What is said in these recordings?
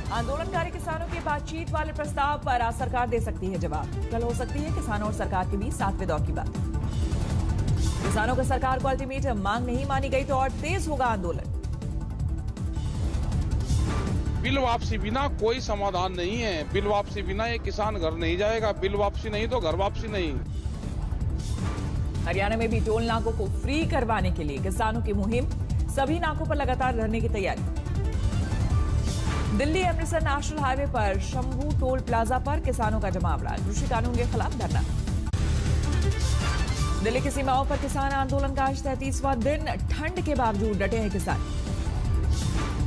आंदोलनकारी किसानों के बातचीत वाले प्रस्ताव पर आज सरकार दे सकती है जवाब। कल हो सकती है किसानों और सरकार के बीच 7वें दौर की बात। किसानों का सरकार को अल्टीमेटम मांग नहीं मानी गई तो और तेज होगा आंदोलन। बिल वापसी बिना कोई समाधान नहीं है। बिल वापसी बिना ये किसान घर नहीं जाएगा। बिल वापसी नहीं तो घर वापसी नहीं। हरियाणा में भी टोल नाकों को फ्री करवाने के लिए किसानों की मुहिम, सभी नाकों पर लगातार धरने की तैयारी। दिल्ली अमृतसर नेशनल हाईवे पर शंभू टोल प्लाजा पर किसानों का जमावड़ा, कृषि कानून के खिलाफ धरना। दिल्ली की सीमाओं पर किसान आंदोलन का आज 33वां दिन, ठंड के बावजूद डटे हैं किसान।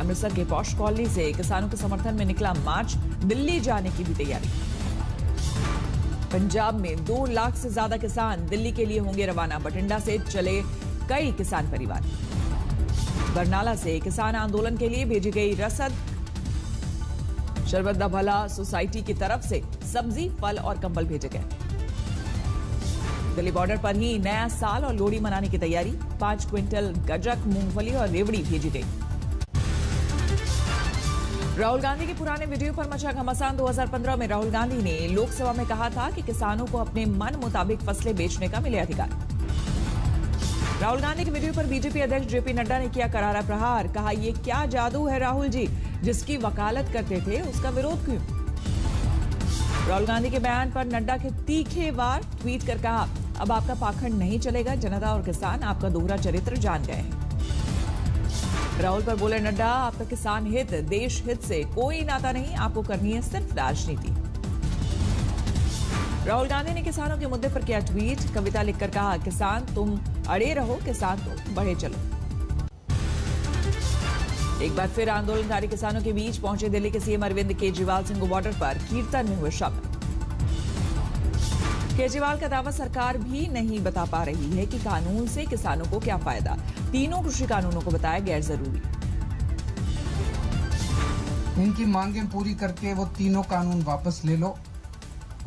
अमृतसर के पॉश कॉलोनी से किसानों के समर्थन में निकला मार्च, दिल्ली जाने की भी तैयारी। पंजाब में 2 लाख से ज्यादा किसान दिल्ली के लिए होंगे रवाना, बठिंडा से चले कई किसान परिवार। बरनाला से किसान आंदोलन के लिए भेजी गई रसद, शरबत दा भला सोसाइटी की तरफ से सब्जी, फल और कंबल भेजे गए। दिल्ली बॉर्डर पर ही नया साल और लोहड़ी मनाने की तैयारी, 5 क्विंटल गजक, मूंगफली और रेवड़ी भेजी गई। राहुल गांधी के पुराने वीडियो पर मचा घमासान। 2015 में राहुल गांधी ने लोकसभा में कहा था कि किसानों को अपने मन मुताबिक फसलें बेचने का मिले अधिकार। राहुल गांधी के वीडियो पर बीजेपी अध्यक्ष जेपी नड्डा ने किया करारा प्रहार, कहा ये क्या जादू है राहुल जी, जिसकी वकालत करते थे उसका विरोध क्यों। राहुल गांधी के बयान पर नड्डा के तीखे वार ट्वीट कर कहा, अब आपका पाखंड नहीं चलेगा, जनता और किसान आपका दोहरा चरित्र जान गए हैं। राहुल पर बोले नड्डा, आपका किसान हित, देश हित से कोई नाता नहीं, आपको करनी है सिर्फ राजनीति। राहुल गांधी ने किसानों के मुद्दे पर किया ट्वीट, कविता लिखकर कहा, किसान तुम अड़े रहो, किसान तो बढ़े चलो। एक बार फिर आंदोलनकारी किसानों के बीच पहुंचे दिल्ली के सीएम अरविंद केजरीवाल, सिंघू बॉर्डर पर कीर्तन में हुए शामिल। केजरीवाल का दावा, सरकार भी नहीं बता पा रही है कि कानून से किसानों को क्या फायदा, तीनों कृषि कानूनों को बताया गैर जरूरी। इनकी मांगें पूरी करके वो तीनों कानून वापस ले लो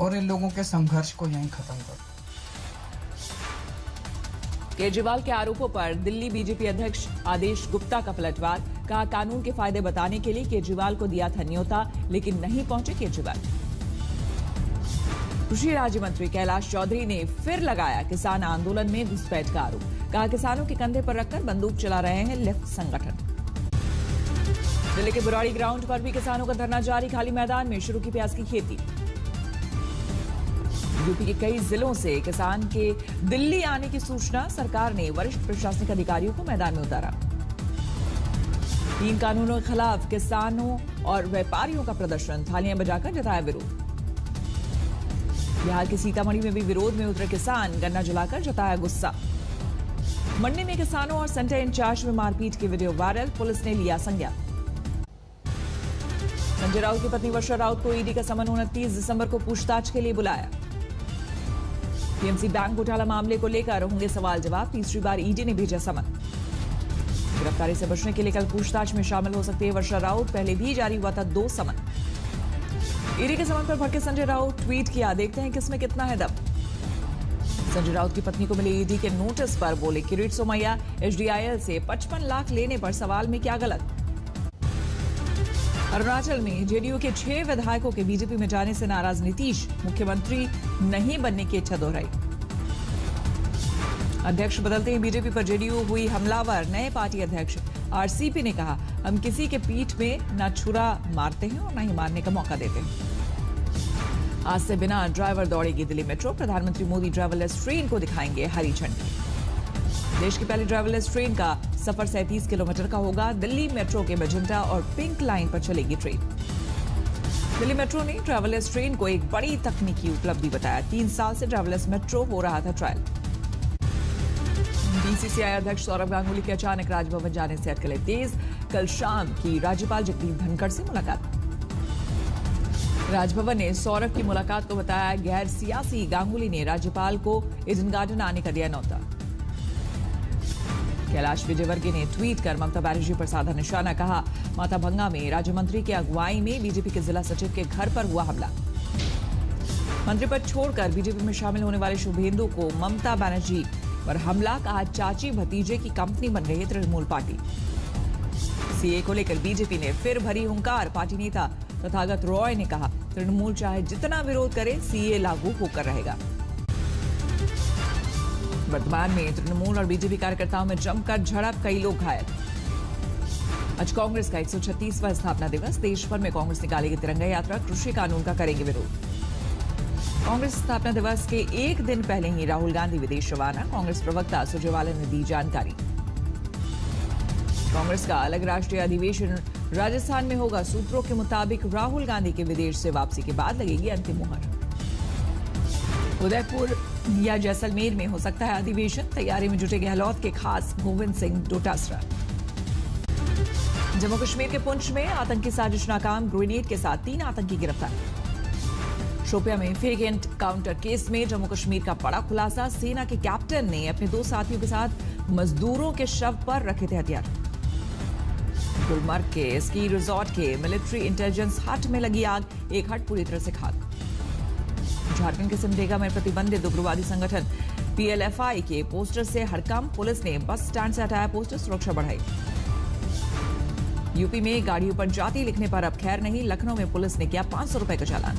और इन लोगों के संघर्ष को यहीं खत्म करो। केजरीवाल के आरोपों पर दिल्ली बीजेपी अध्यक्ष आदेश गुप्ता का पलटवार, कहा कानून के फायदे बताने के लिए केजरीवाल को दिया था न्योता, लेकिन नहीं पहुंचे केजरीवाल। कृषि राज्य मंत्री कैलाश चौधरी ने फिर लगाया किसान आंदोलन में घुसपैठ का आरोप, कहा किसानों के कंधे पर रखकर बंदूक चला रहे हैं लेफ्ट संगठन। दिल्ली के बुराड़ी ग्राउंड पर भी किसानों का धरना जारी, खाली मैदान में शुरू की प्याज की खेती। यूपी के कई जिलों से किसान के दिल्ली आने की सूचना, सरकार ने वरिष्ठ प्रशासनिक अधिकारियों को मैदान में उतारा। 3 कानूनों के खिलाफ किसानों और व्यापारियों का प्रदर्शन, थालियां बजाकर जताया विरोध। बिहार के सीतामढ़ी में भी विरोध में उतरे किसान, गन्ना जलाकर जताया गुस्सा। मंडी में किसानों और सेंटर इंचार्ज में मारपीट की वीडियो वायरल, पुलिस ने लिया संज्ञान। संजय राउत की पत्नी वर्षा राउत को ईडी का समन 29 दिसंबर को पूछताछ के लिए बुलाया। पीएमसी बैंक घोटाला मामले को लेकर होंगे सवाल जवाब, तीसरी बार ईडी ने भेजा समन। गिरफ्तारी से बचने के लिए कल पूछताछ में शामिल हो सकती है वर्षा राउत, पहले भी जारी हुआ था 2 समन। ईडी के समन पर भड़के संजय राउत, ट्वीट किया, देखते हैं किसमें कितना है दम। संजय राउत की पत्नी को मिले ईडी के नोटिस पर बोले, किरीट सोमैया एचडीआईएल से 55 लाख लेने पर सवाल में क्या गलत। अरुणाचल में जेडीयू के 6 विधायकों के बीजेपी में जाने से नाराज नीतीश, मुख्यमंत्री नहीं बनने की इच्छा दोहराई। अध्यक्ष बदलते ही बीजेपी पर जेडीयू हुई हमलावर, नए पार्टी अध्यक्ष आरसीपी ने कहा, हम किसी के पीठ में न छुरा मारते हैं और न ही मारने का मौका देते हैं। आज से बिना ड्राइवर दौड़ेगी दिल्ली मेट्रो, प्रधानमंत्री मोदी ड्राइवरलेस ट्रेन को दिखाएंगे हरी झंडी। देश की पहली ड्राइवरलेस ट्रेन का सफर 37 किलोमीटर का होगा। दिल्ली मेट्रो के मैजेंटा और पिंक लाइन पर चलेगी ट्रेन। दिल्ली मेट्रो ने ड्राइवरलेस ट्रेन को एक बड़ी तकनीकी उपलब्धि बताया, 3 साल से ड्राइवरलेस मेट्रो हो रहा था ट्रायल। बीसीसीआई अध्यक्ष सौरभ गांगुली के अचानक राजभवन जाने से अटकलें तेज, कल शाम की राज्यपाल जगदीप धनखड़ से मुलाकात। राजभवन ने सौरभ की मुलाकात को बताया गैर सियासी, गांगुली ने राज्यपाल को ईडन गार्डन आने का दिया न्योता। कैलाश विजयवर्गीय ने ट्वीट कर ममता बनर्जी पर साधा निशाना, कहा माताभंगा में राज्य मंत्री की अगुवाई में बीजेपी के जिला सचिव के घर पर हुआ हमला। मंत्री पद छोड़कर बीजेपी में शामिल होने वाले शुभेंदु को ममता बनर्जी पर हमला, कहा चाची भतीजे की कंपनी बन रही है तृणमूल पार्टी। सीए को लेकर बीजेपी ने फिर भरी हुंकार, पार्टी नेता तथागत रॉय ने कहा, तृणमूल चाहे जितना विरोध करे, सीए लागू होकर रहेगा। वर्तमान में तृणमूल और बीजेपी कार्यकर्ताओं में जमकर झड़प, कई लोग घायल। आज कांग्रेस का 136वां स्थापना दिवस। देश भर में कांग्रेस निकालेगी तिरंगा यात्रा, कृषि कानून का करेंगे विरोध। कांग्रेस स्थापना दिवस के एक दिन पहले ही राहुल गांधी विदेश रवाना, कांग्रेस प्रवक्ता सुरजेवाला ने दी जानकारी। कांग्रेस का अलग राष्ट्रीय अधिवेशन राजस्थान में होगा। सूत्रों के मुताबिक राहुल गांधी के विदेश से वापसी के बाद लगेगी अंतिम मुहर। उदयपुर या जैसलमेर में हो सकता है अधिवेशन, तैयारी में जुटे गहलोत के खास गोविंद सिंह डोटासरा। जम्मू कश्मीर के पुंछ में आतंकी साजिश नाकाम, ग्रेनेड के साथ 3 आतंकी गिरफ्तार। शोपिया में फेक एनकाउंटर केस में जम्मू कश्मीर का बड़ा खुलासा, सेना के कैप्टन ने अपने 2 साथियों के साथ मजदूरों के शव पर रखे थे हथियार। गुलमर्ग के स्की रिजॉर्ट के मिलिट्री इंटेलिजेंस हट में लगी आग, एक हट पूरी तरह से खाक। झारखंड के सिमडेगा में प्रतिबंधित उग्रवादी संगठन PLFI के पोस्टर से हड़कंप, पुलिस ने बस स्टैंड से हटाया पोस्टर, सुरक्षा बढ़ाई। यूपी में गाड़ियों पर जाति लिखने पर अब खैर नहीं, लखनऊ में पुलिस ने किया 500 रुपए का चालान।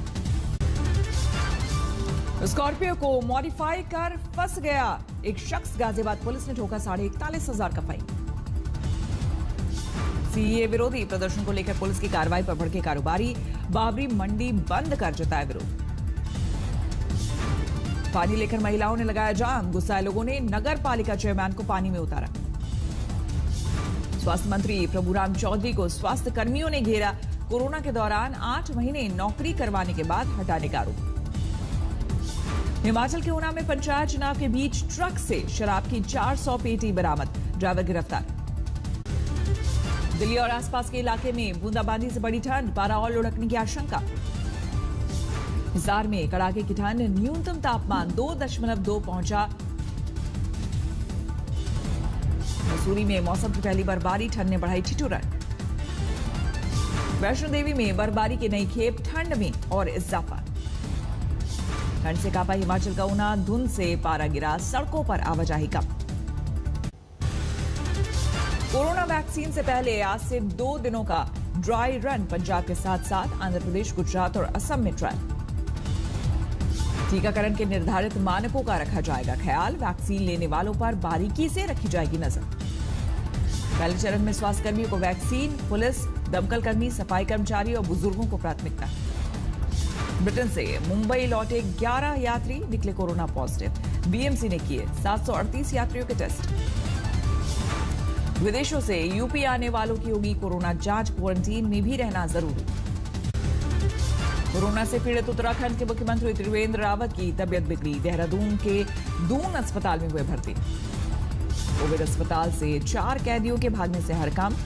स्कॉर्पियो को मॉडिफाई कर फंस गया एक शख्स, गाजियाबाद पुलिस ने ठोका 41,500 का फाइन। सीए विरोधी प्रदर्शन को लेकर पुलिस की कार्रवाई पर भड़के कारोबारी, बाबरी मंडी बंद कर जताया विरोध। पानी लेकर महिलाओं ने लगाया जाम, गुस्साए लोगों ने नगर पालिका चेयरमैन को पानी में उतारा। स्वास्थ्य मंत्री प्रभुराम चौधरी को स्वास्थ्य कर्मियों ने घेरा, कोरोना के दौरान 8 महीने नौकरी करवाने के बाद हटाने का आरोप। हिमाचल के ऊना में पंचायत चुनाव के बीच ट्रक से शराब की 400 पेटी बरामद, ड्राइवर गिरफ्तार। दिल्ली और आसपास के इलाके में बूंदाबांदी से बड़ी ठंड, पारा और लुढ़कने की आशंका। हिसार में कड़ाके की ठंड, न्यूनतम तापमान 2.2 पहुंचा। मसूरी में मौसम की पहली बर्फबारी, ठंड ने बढ़ाई ठिठुरन। वैष्णो देवी में बर्फबारी की नई खेप, ठंड में और इजाफा। ठंड से कांपा हिमाचल का ऊना, धुंध से पारा गिरा, सड़कों पर आवाजाही कम। कोरोना वैक्सीन से पहले आज से 2 दिनों का ड्राई रन, पंजाब के साथ साथ आंध्र प्रदेश, गुजरात और असम में ट्रायल। टीकाकरण के निर्धारित मानकों का रखा जाएगा ख्याल, वैक्सीन लेने वालों पर बारीकी से रखी जाएगी नजर। पहले चरण में स्वास्थ्य कर्मियों को वैक्सीन, पुलिस, दमकल कर्मी, सफाई कर्मचारी और बुजुर्गों को प्राथमिकता। ब्रिटेन से मुंबई लौटे 11 यात्री निकले कोरोना पॉजिटिव, बीएमसी ने किए 738 यात्रियों के टेस्ट। विदेशों से यूपी आने वालों की होगी कोरोना जांच, क्वारंटीन में भी रहना जरूरी। कोरोना से पीड़ित उत्तराखंड के मुख्यमंत्री त्रिवेंद्र रावत की तबियत बिगड़ी, देहरादून के दून अस्पताल में हुए भर्ती। कोविड अस्पताल से 4 कैदियों के भागने से हड़कंप।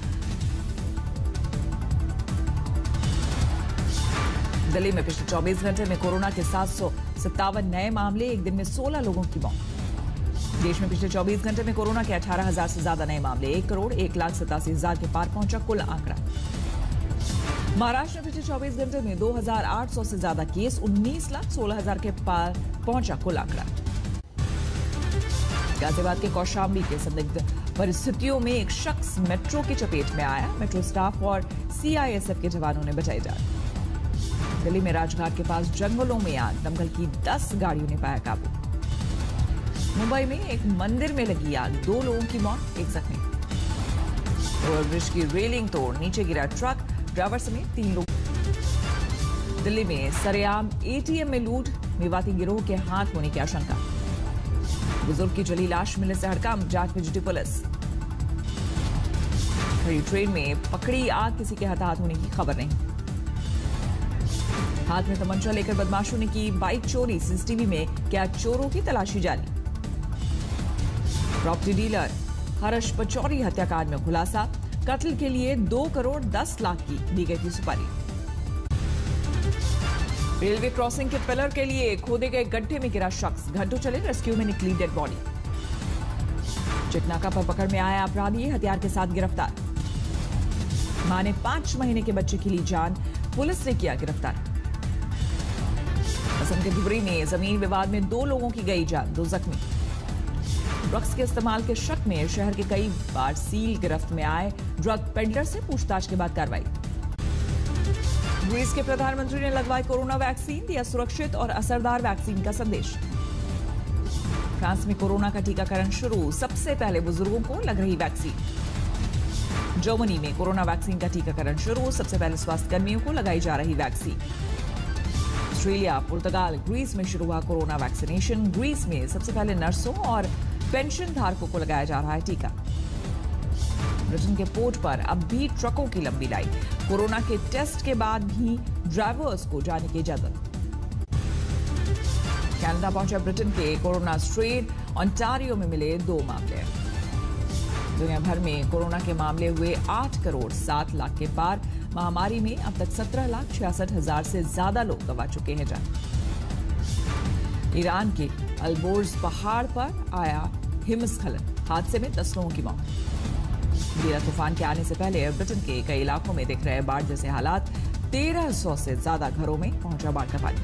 दिल्ली में पिछले 24 घंटे में कोरोना के 757 नए मामले, एक दिन में 16 लोगों की मौत। देश में पिछले 24 घंटे में कोरोना के 18,000 से ज्यादा नए मामले, 1,01,87,000 के पार पहुंचा कुल आंकड़ा। महाराष्ट्र में पिछले 24 घंटे में 2,800 से ज्यादा केस, 19,16,000 के पार पहुंचा कुल आंकड़ा। गाजियाबाद के कौशाम्बी के संदिग्ध परिस्थितियों में एक शख्स मेट्रो की चपेट में आया, मेट्रो स्टाफ और CISF के जवानों ने बचाई जान। दिल्ली में राजघाट के पास जंगलों में आग, दमकल की 10 गाड़ियों ने पाया काबू। मुंबई में एक मंदिर में लगी आग, 2 लोगों की मौत, 1 जख्मी। ओवरब्रिज की रेलिंग तोड़ नीचे गिरा ट्रक, ड्राइवर समेत 3 लोग। दिल्ली में सरेआम ATM में लूट, मेवाती गिरोह के हाथ होने की आशंका। बुजुर्ग की जली लाश मिलने से हड़कंप, जांच में जुटी पुलिस। खड़ी ट्रेन में पकड़ी आग, किसी के हताहत होने की खबर नहीं। हाथ में तमंचा लेकर बदमाशों ने की बाइक चोरी, CCTV में क्या चोरों की तलाशी जारी। प्रॉपर्टी डीलर हर्ष पचौरी हत्याकांड में खुलासा, कत्ल के लिए 2 करोड़ 10 लाख की दी गई थी सुपारी। रेलवे क्रॉसिंग के पिलर के लिए खोदे गए गड्ढे में गिरा शख्स, घंटों चले रेस्क्यू में निकली डेड बॉडी। चिकनाका पर पकड़ में आया अपराधी हथियार के साथ गिरफ्तार। मां ने 5 महीने के बच्चे की ली जान, पुलिस ने किया गिरफ्तार। असम के धुबरी में जमीन विवाद में 2 लोगों की गई जान, 2 जख्मी। ड्रग्स के इस्तेमाल के शक में शहर के कई बार सील गिरफ्त में आए ड्रग पेडलर से पूछताछ के बाद कार्रवाई। ग्रीस के प्रधानमंत्री ने लगवाई कोरोना वैक्सीन, दिया सुरक्षित और असरदार वैक्सीन का संदेश। फ्रांस में कोरोना का टीकाकरण शुरू, सबसे पहले बुजुर्गों को लग रही वैक्सीन। जर्मनी में कोरोना वैक्सीन का टीकाकरण शुरू, सबसे पहले स्वास्थ्य कर्मियों को लगाई जा रही वैक्सीन। ऑस्ट्रेलिया, पुर्तगाल, ग्रीस में शुरू हुआ कोरोना वैक्सीनेशन। ग्रीस में सबसे पहले नर्सों और पेंशन धारकों को लगाया जा रहा है टीका। ब्रिटेन के पोर्ट पर अब भी ट्रकों की लंबी लाइन, कोरोना के टेस्ट के बाद भी ड्राइवर्स को जाने की इजाजत। कनाडा पहुंचा ब्रिटेन के कोरोना स्ट्रेन, ओंटारियो में मिले 2 मामले। दुनिया भर में कोरोना के मामले हुए 8 करोड़ 7 लाख के पार। महामारी में अब तक 17,66,000 से ज्यादा लोग गंवा चुके हैं जान। ईरान के अल्बोर्ज पहाड़ पर आया हिमस्खलन, हादसे में 10 लोगों की मौत। बेला तूफान के आने से पहले ब्रिटेन के कई इलाकों में दिख रहे बाढ़ जैसे हालात, 1300 से ज्यादा घरों में पहुंचा बाढ़ का पानी।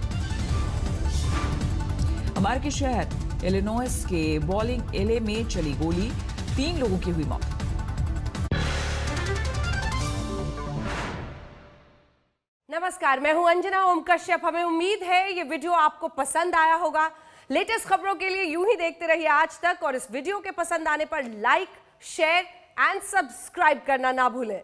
अमेरिकी शहर इलिनॉइस के बॉलिंग एले में चली गोली, 3 लोगों की हुई मौत। नमस्कार, मैं हूं अंजना ओम कश्यप। हमें उम्मीद है ये वीडियो आपको पसंद आया होगा। लेटेस्ट खबरों के लिए यूं ही देखते रहिए आज तक, और इस वीडियो के पसंद आने पर लाइक, शेयर एंड सब्सक्राइब करना ना भूलें।